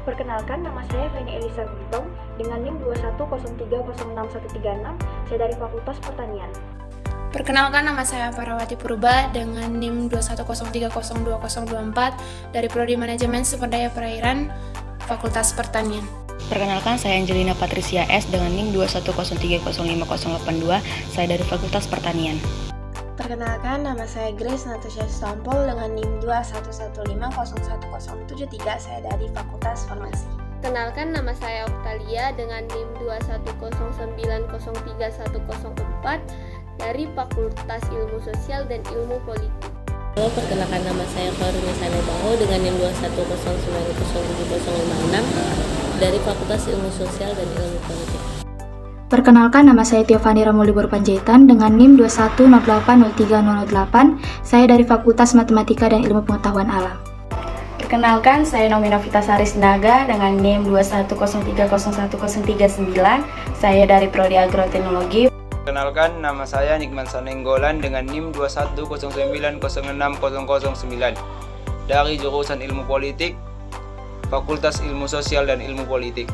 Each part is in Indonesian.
Perkenalkan, nama saya Feni Elisa Gutong dengan NIM 210306136. Saya dari Fakultas Pertanian. Perkenalkan, nama saya Parawati Purba dengan NIM 210302024 dari Prodi Manajemen Sumber Daya Perairan, Fakultas Pertanian. Perkenalkan, saya Angelina Patricia S dengan NIM 210305082, saya dari Fakultas Pertanian. Perkenalkan, nama saya Grace Natasha Stompol dengan NIM 210501073, saya dari Fakultas Farmasi. Perkenalkan, nama saya Oktalia dengan NIM 210903104 dari Fakultas Ilmu Sosial dan Ilmu Politik. Halo, perkenalkan, nama saya Faruni Sanobaho dengan NIM 210907056 dari Fakultas Ilmu Sosial dan Ilmu Politik. Perkenalkan, nama saya Tiofani Ramulibur Panjaitan dengan NIM 210803008, saya dari Fakultas Matematika dan Ilmu Pengetahuan Alam. Perkenalkan, saya Nomi Novita Saris Naga dengan NIM 210301039, saya dari Prodi Agroteknologi. Perkenalkan, nama saya Nikman Sanenggolan dengan NIM 210906009 dari jurusan Ilmu Politik, Fakultas Ilmu Sosial dan Ilmu Politik.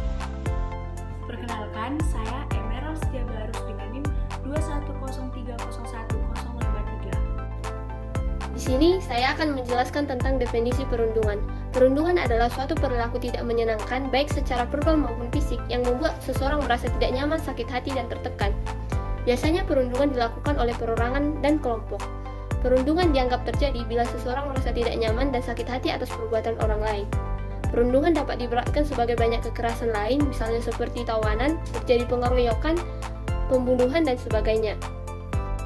Perkenalkan, saya Emerald Setiabarus dengan NIM 210301053. Di sini saya akan menjelaskan tentang definisi perundungan. Perundungan adalah suatu perilaku tidak menyenangkan baik secara verbal maupun fisik yang membuat seseorang merasa tidak nyaman, sakit hati, dan tertekan. Biasanya perundungan dilakukan oleh perorangan dan kelompok. Perundungan dianggap terjadi bila seseorang merasa tidak nyaman dan sakit hati atas perbuatan orang lain. Perundungan dapat diberatkan sebagai banyak kekerasan lain, misalnya seperti tawanan, terjadi pengeroyokan, pembunuhan, dan sebagainya.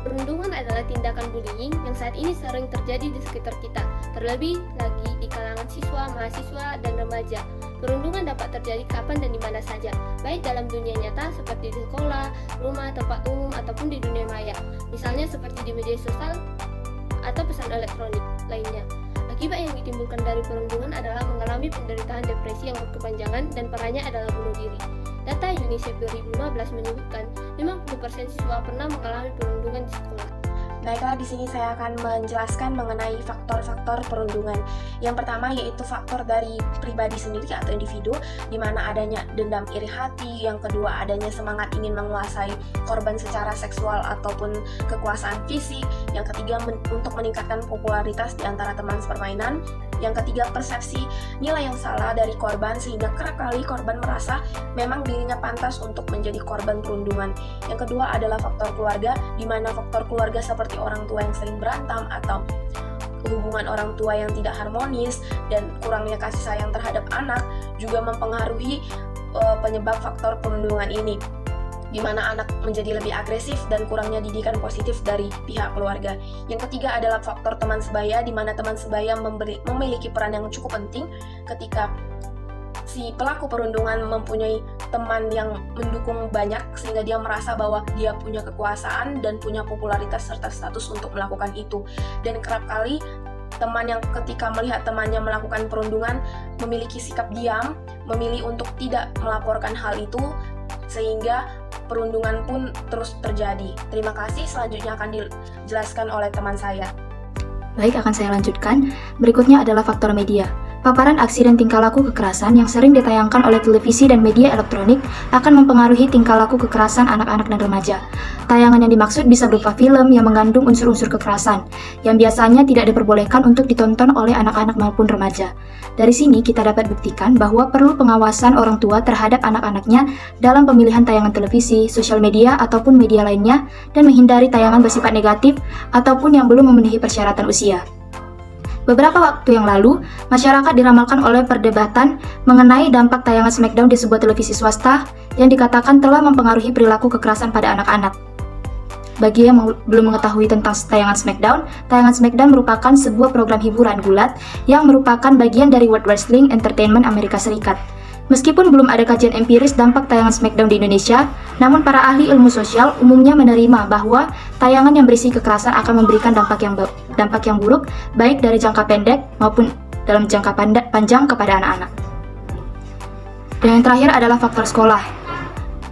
Perundungan adalah tindakan bullying yang saat ini sering terjadi di sekitar kita, terlebih lagi di kalangan siswa, mahasiswa, dan remaja. Perundungan dapat terjadi kapan dan di mana saja, baik dalam dunia nyata seperti di sekolah, rumah, tempat umum, ataupun di dunia maya, misalnya seperti di media sosial atau pesan elektronik lainnya. Akibat yang ditimbulkan dari perundungan adalah mengalami penderitaan depresi yang berkepanjangan dan parahnya adalah bunuh diri. Data UNICEF 2015 menyebutkan 50% siswa pernah mengalami perundungan di sekolah. Baiklah, di sini saya akan menjelaskan mengenai faktor-faktor perundungan. Yang pertama yaitu faktor dari pribadi sendiri atau individu, di mana adanya dendam iri hati. Yang kedua adanya semangat ingin menguasai korban secara seksual ataupun kekuasaan fisik. Yang ketiga untuk meningkatkan popularitas di antara teman sepermainan. Yang ketiga, persepsi nilai yang salah dari korban sehingga kerap kali korban merasa memang dirinya pantas untuk menjadi korban perundungan. Yang kedua adalah faktor keluarga, di mana faktor keluarga seperti orang tua yang sering berantem atau hubungan orang tua yang tidak harmonis dan kurangnya kasih sayang terhadap anak juga mempengaruhi penyebab faktor perundungan ini, di mana anak menjadi lebih agresif dan kurangnya didikan positif dari pihak keluarga. Yang ketiga adalah faktor teman sebaya, di mana teman sebaya memiliki peran yang cukup penting ketika si pelaku perundungan mempunyai teman yang mendukung banyak sehingga dia merasa bahwa dia punya kekuasaan dan punya popularitas serta status untuk melakukan itu. Dan kerap kali teman yang ketika melihat temannya melakukan perundungan memiliki sikap diam, memilih untuk tidak melaporkan hal itu, sehingga perundungan pun terus terjadi. Terima kasih, selanjutnya akan dijelaskan oleh teman saya. Baik, akan saya lanjutkan. Berikutnya adalah faktor media. Paparan aksi dan tingkah laku kekerasan yang sering ditayangkan oleh televisi dan media elektronik akan mempengaruhi tingkah laku kekerasan anak-anak dan remaja. Tayangan yang dimaksud bisa berupa film yang mengandung unsur-unsur kekerasan, yang biasanya tidak diperbolehkan untuk ditonton oleh anak-anak maupun remaja. Dari sini kita dapat buktikan bahwa perlu pengawasan orang tua terhadap anak-anaknya dalam pemilihan tayangan televisi, sosial media, ataupun media lainnya, dan menghindari tayangan bersifat negatif ataupun yang belum memenuhi persyaratan usia. Beberapa waktu yang lalu, masyarakat diramalkan oleh perdebatan mengenai dampak tayangan Smackdown di sebuah televisi swasta yang dikatakan telah mempengaruhi perilaku kekerasan pada anak-anak. Bagi yang belum mengetahui tentang tayangan Smackdown merupakan sebuah program hiburan gulat yang merupakan bagian dari World Wrestling Entertainment Amerika Serikat. Meskipun belum ada kajian empiris dampak tayangan Smackdown di Indonesia, namun para ahli ilmu sosial umumnya menerima bahwa tayangan yang berisi kekerasan akan memberikan dampak yang buruk, baik dari jangka pendek maupun dalam jangka panjang kepada anak-anak. Dan yang terakhir adalah faktor sekolah.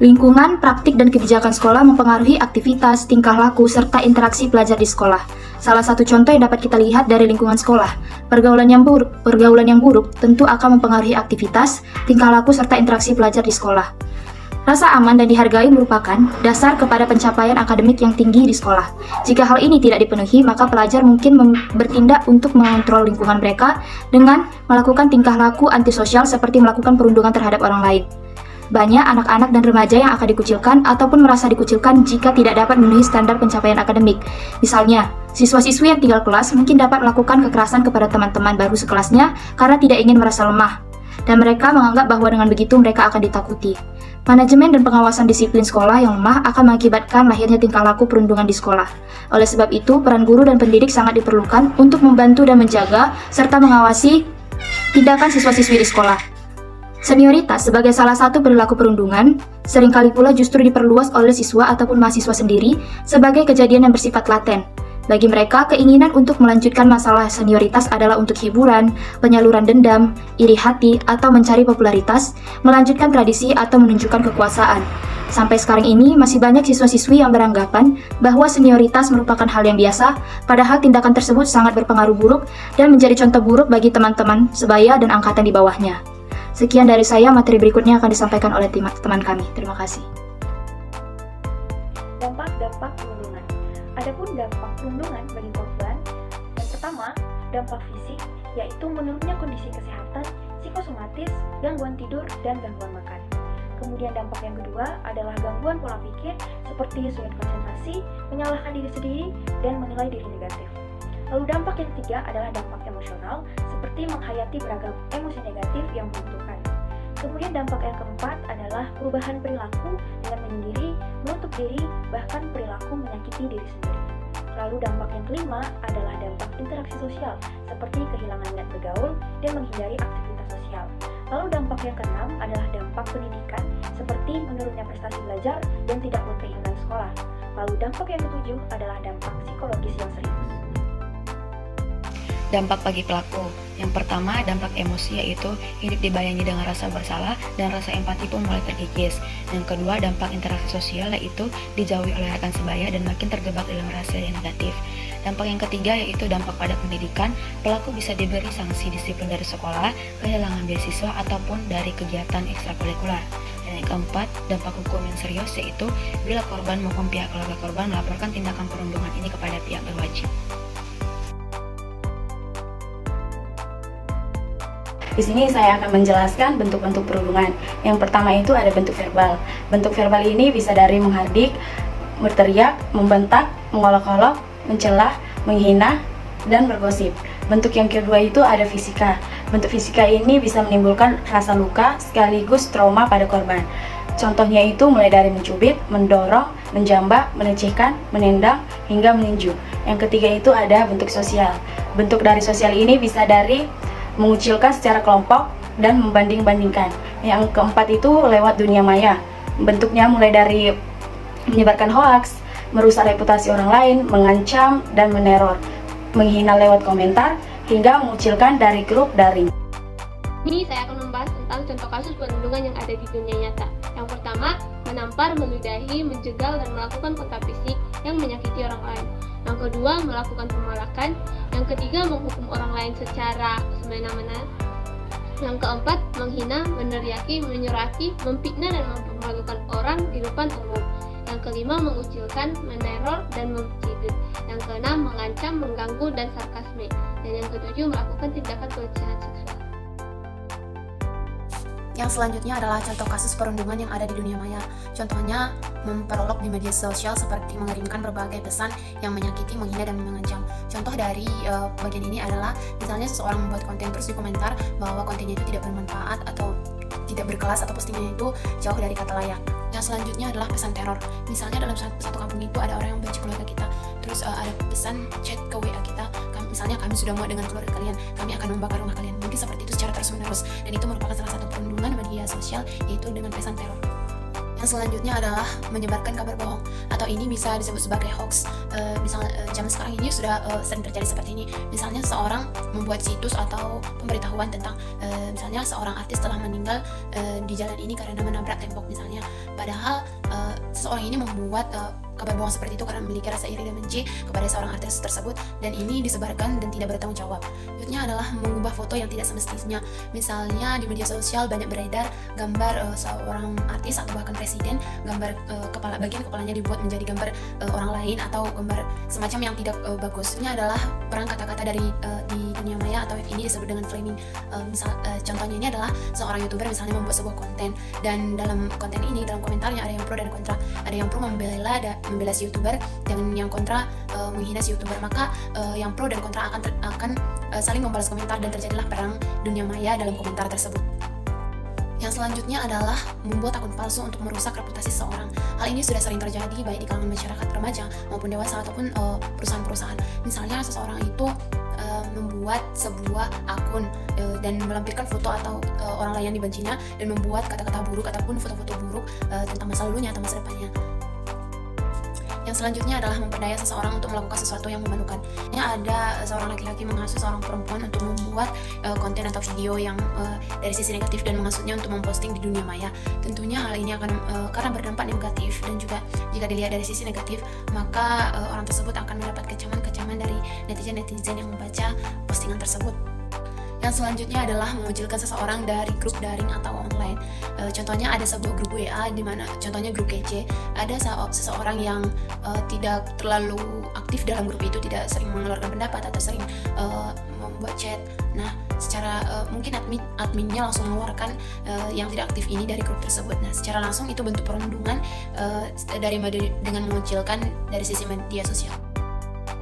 Lingkungan, praktik, dan kebijakan sekolah mempengaruhi aktivitas, tingkah laku, serta interaksi pelajar di sekolah. Salah satu contoh yang dapat kita lihat dari lingkungan sekolah, pergaulan yang buruk tentu akan mempengaruhi aktivitas, tingkah laku, serta interaksi pelajar di sekolah. Rasa aman dan dihargai merupakan dasar kepada pencapaian akademik yang tinggi di sekolah. Jika hal ini tidak dipenuhi, maka pelajar mungkin bertindak untuk mengontrol lingkungan mereka dengan melakukan tingkah laku antisosial seperti melakukan perundungan terhadap orang lain. Banyak anak-anak dan remaja yang akan dikucilkan ataupun merasa dikucilkan jika tidak dapat memenuhi standar pencapaian akademik. Misalnya, siswa-siswi yang tinggal kelas mungkin dapat melakukan kekerasan kepada teman-teman baru sekelasnya karena tidak ingin merasa lemah, dan mereka menganggap bahwa dengan begitu mereka akan ditakuti. Manajemen dan pengawasan disiplin sekolah yang lemah akan mengakibatkan lahirnya tingkah laku perundungan di sekolah. Oleh sebab itu, peran guru dan pendidik sangat diperlukan untuk membantu dan menjaga serta mengawasi tindakan siswa-siswi di sekolah. Senioritas sebagai salah satu perilaku perundungan seringkali pula justru diperluas oleh siswa ataupun mahasiswa sendiri sebagai kejadian yang bersifat laten. Bagi mereka, keinginan untuk melanjutkan masalah senioritas adalah untuk hiburan, penyaluran dendam, iri hati, atau mencari popularitas, melanjutkan tradisi atau menunjukkan kekuasaan. Sampai sekarang ini, masih banyak siswa-siswi yang beranggapan bahwa senioritas merupakan hal yang biasa, padahal tindakan tersebut sangat berpengaruh buruk dan menjadi contoh buruk bagi teman-teman sebaya dan angkatan di bawahnya. Sekian dari saya, materi berikutnya akan disampaikan oleh teman kami. Terima kasih. Dampak perundungan. Adapun dampak perundungan bagi korban, yang pertama, dampak fisik, yaitu menurunnya kondisi kesehatan, psikosomatis, gangguan tidur, dan gangguan makan. Kemudian dampak yang kedua adalah gangguan pola pikir, seperti sulit konsentrasi, menyalahkan diri sendiri, dan menilai diri negatif. Lalu dampak yang ketiga adalah dampak emosional, seperti menghayati beragam emosi negatif yang menentukan. Kemudian dampak yang keempat adalah perubahan perilaku dengan menyendiri, menutup diri, bahkan perilaku menyakiti diri sendiri. Lalu dampak yang kelima adalah dampak interaksi sosial, seperti kehilangan minat bergaul dan menghindari aktivitas sosial. Lalu dampak yang keenam adalah dampak pendidikan, seperti menurunnya prestasi belajar dan tidak berkeinginan sekolah. Lalu dampak yang ketujuh adalah dampak psikologis yang serius. Dampak bagi pelaku. Yang pertama, dampak emosi, yaitu hidup dibayangi dengan rasa bersalah dan rasa empati pun mulai terkikis. Yang kedua, dampak interaksi sosial, yaitu dijauhi oleh rekan sebaya dan makin terjebak dalam rasa yang negatif. Dampak yang ketiga yaitu dampak pada pendidikan. Pelaku bisa diberi sanksi disiplin dari sekolah, kehilangan beasiswa ataupun dari kegiatan ekstrakurikuler. Dan yang keempat, dampak hukum yang serius, yaitu bila korban maupun pihak keluarga korban melaporkan tindakan perundungan ini kepada pihak berwajib. Di sini saya akan menjelaskan bentuk-bentuk perundungan. Yang pertama itu ada bentuk verbal. Bentuk verbal ini bisa dari menghardik, berteriak, membentak, mengolok-olok, mencelah, menghina, dan bergosip. Bentuk yang kedua itu ada fisika. Bentuk fisika ini bisa menimbulkan rasa luka sekaligus trauma pada korban. Contohnya itu mulai dari mencubit, mendorong, menjambak, melecehkan, menendang, hingga meninju. Yang ketiga itu ada bentuk sosial. Bentuk dari sosial ini bisa dari mengucilkan secara kelompok dan membanding-bandingkan. Yang keempat itu lewat dunia maya. Bentuknya mulai dari menyebarkan hoaks, merusak reputasi orang lain, mengancam dan meneror, menghina lewat komentar, hingga mengucilkan dari grup daring. Ini saya akan membahas tentang contoh kasus perundungan yang ada di dunia nyata. Yang pertama, menampar, meludahi, menjegal, dan melakukan kontak fisik yang menyakiti orang lain. Yang kedua, melakukan pemalakan. Yang ketiga, menghukum orang lain secara semena-mena. Yang keempat, menghina, meneriaki, menyurati, memfitnah, dan mempermalukan orang di depan umum. Yang kelima, mengucilkan, meneror, dan mencibir. Yang keenam, mengancam, mengganggu, dan sarkasme. Dan yang ketujuh, melakukan tindakan pelecehan seksual. Yang selanjutnya adalah contoh kasus perundungan yang ada di dunia maya. Contohnya, memperolok di media sosial seperti mengirimkan berbagai pesan yang menyakiti, menghina, dan mengancam. Contoh dari bagian ini adalah misalnya seseorang membuat konten terus di komentar bahwa kontennya itu tidak bermanfaat atau tidak berkelas atau postingnya itu jauh dari kata layak. Yang selanjutnya adalah pesan teror. Misalnya dalam satu kampung itu ada orang yang benci keluarga kita, terus ada pesan chat ke WA kita, misalnya kami sudah muak dengan keluarga kalian, kami akan membakar rumah kalian. Mungkin seperti itu secara terus menerus, dan itu merupakan salah satu perundungan media sosial, yaitu dengan pesan teror. Yang Yang selanjutnya adalah menyebarkan kabar bohong, atau ini bisa disebut sebagai hoax. Misalnya zaman sekarang ini sudah sering terjadi seperti ini. Misalnya seorang membuat situs atau pemberitahuan tentang misalnya seorang artis telah meninggal di jalan ini karena menabrak tembok misalnya. Padahal seseorang ini membuat kabar bohong seperti itu karena memiliki rasa iri dan benci kepada seorang artis tersebut, dan ini disebarkan dan tidak bertanggung jawab. Selanjutnya adalah mengubah foto yang tidak semestinya. Misalnya di media sosial banyak beredar gambar seorang artis atau bahkan presiden, gambar bagian kepalanya dibuat menjadi gambar orang lain atau gambar semacam yang tidak bagus. Ini adalah perang kata-kata dari di dunia maya, atau ini disebut dengan framing. Contohnya ini adalah seorang YouTuber misalnya membuat sebuah konten, dan dalam konten ini, dalam komentarnya ada yang pro dan kontra. Ada yang pro membela si YouTuber, dan yang kontra menghina si YouTuber. Maka yang pro dan kontra akan saling membalas komentar, dan terjadilah perang dunia maya dalam komentar tersebut. Yang selanjutnya adalah membuat akun palsu untuk merusak reputasi seseorang. Hal ini sudah sering terjadi baik di kalangan masyarakat remaja maupun dewasa ataupun perusahaan-perusahaan. Misalnya seseorang itu membuat sebuah akun dan melampirkan foto atau orang lain yang dibencinya, dan membuat kata-kata buruk ataupun foto-foto buruk tentang masa lalunya atau masa depannya. Yang selanjutnya adalah memperdaya seseorang untuk melakukan sesuatu yang memalukan. Ada seorang laki-laki menghasut seorang perempuan untuk membuat konten atau video yang dari sisi negatif dan menghasutnya untuk memposting di dunia maya. Tentunya hal ini akan karena berdampak negatif, dan juga jika dilihat dari sisi negatif, maka orang tersebut akan mendapat kecaman dari netizen-netizen yang membaca postingan tersebut. Yang selanjutnya adalah mengucilkan seseorang dari grup daring atau online. Contohnya ada sebuah grup WA di mana contohnya grup kece. Ada seseorang yang tidak terlalu aktif dalam grup itu, tidak sering mengeluarkan pendapat atau sering membuat chat. Nah, secara mungkin adminnya langsung mengeluarkan yang tidak aktif ini dari grup tersebut. Nah, secara langsung itu bentuk perundungan dengan mengucilkan dari sisi media sosial.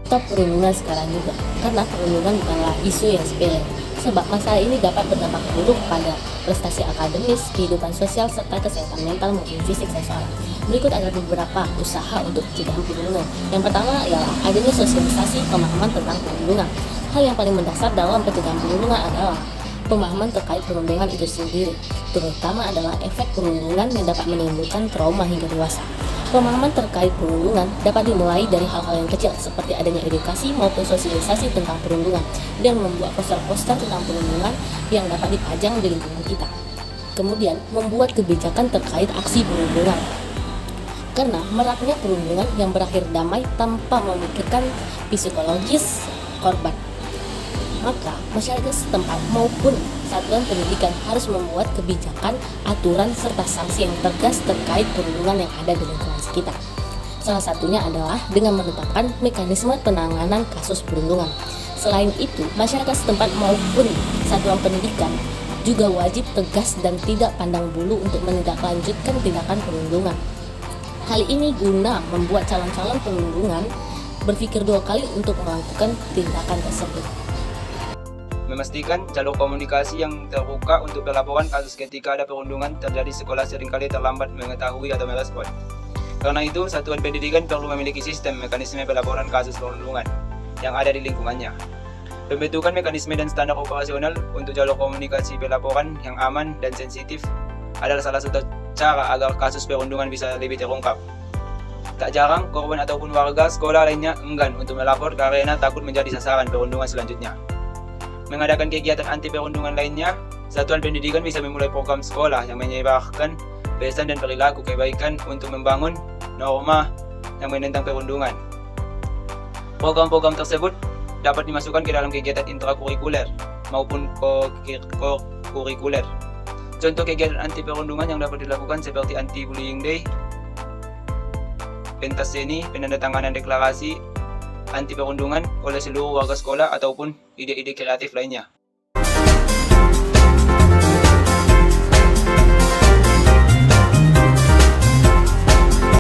Stop perundungan sekarang juga, karena perundungan bukanlah isu yang sepele. Sebab masalah ini dapat berdampak buruk pada prestasi akademis, kehidupan sosial, serta kesehatan mental maupun fisik seseorang. Berikut adalah beberapa usaha untuk pencegahan perundungan. Yang pertama ialah adanya sosialisasi pemahaman tentang perundungan. Hal yang paling mendasar dalam pencegahan perundungan adalah pemahaman terkait perundungan itu sendiri, terutama adalah efek perundungan yang dapat menimbulkan trauma hingga dewasa. Pemahaman terkait perundungan dapat dimulai dari hal-hal yang kecil, seperti adanya edukasi maupun sosialisasi tentang perundungan, dan membuat poster-poster tentang perundungan yang dapat dipajang di lingkungan kita. Kemudian, membuat kebijakan terkait aksi perundungan. Karena meraknya perundungan yang berakhir damai tanpa memikirkan psikologis korban, maka masyarakat setempat maupun satuan pendidikan harus membuat kebijakan, aturan, serta sanksi yang tegas terkait perundungan yang ada di lingkungan sekitar. Salah satunya adalah dengan menetapkan mekanisme penanganan kasus perundungan. Selain itu, masyarakat setempat maupun satuan pendidikan juga wajib tegas dan tidak pandang bulu untuk menindaklanjutkan tindakan perundungan. Hal ini guna membuat calon-calon perundungan berpikir dua kali untuk melakukan tindakan tersebut. Memastikan jalur komunikasi yang terbuka untuk pelaporan kasus ketika ada perundungan terjadi. Sekolah seringkali terlambat mengetahui atau merespon. Karena itu, satuan pendidikan perlu memiliki sistem mekanisme pelaporan kasus perundungan yang ada di lingkungannya. Pembentukan mekanisme dan standar operasional untuk jalur komunikasi pelaporan yang aman dan sensitif adalah salah satu cara agar kasus perundungan bisa lebih terungkap. Tak jarang, korban ataupun warga sekolah lainnya enggan untuk melapor karena takut menjadi sasaran perundungan selanjutnya. Mengadakan kegiatan anti perundungan lainnya, satuan pendidikan bisa memulai program sekolah yang menyebarkan pesan dan perilaku kebaikan untuk membangun norma yang menentang perundungan. Program-program tersebut dapat dimasukkan ke dalam kegiatan intrakurikuler maupun kurikuler. Contoh kegiatan anti perundungan yang dapat dilakukan seperti Anti-Bullying Day, pentas seni, penandatanganan deklarasi anti perundungan oleh seluruh warga sekolah, ataupun ide-ide kreatif lainnya.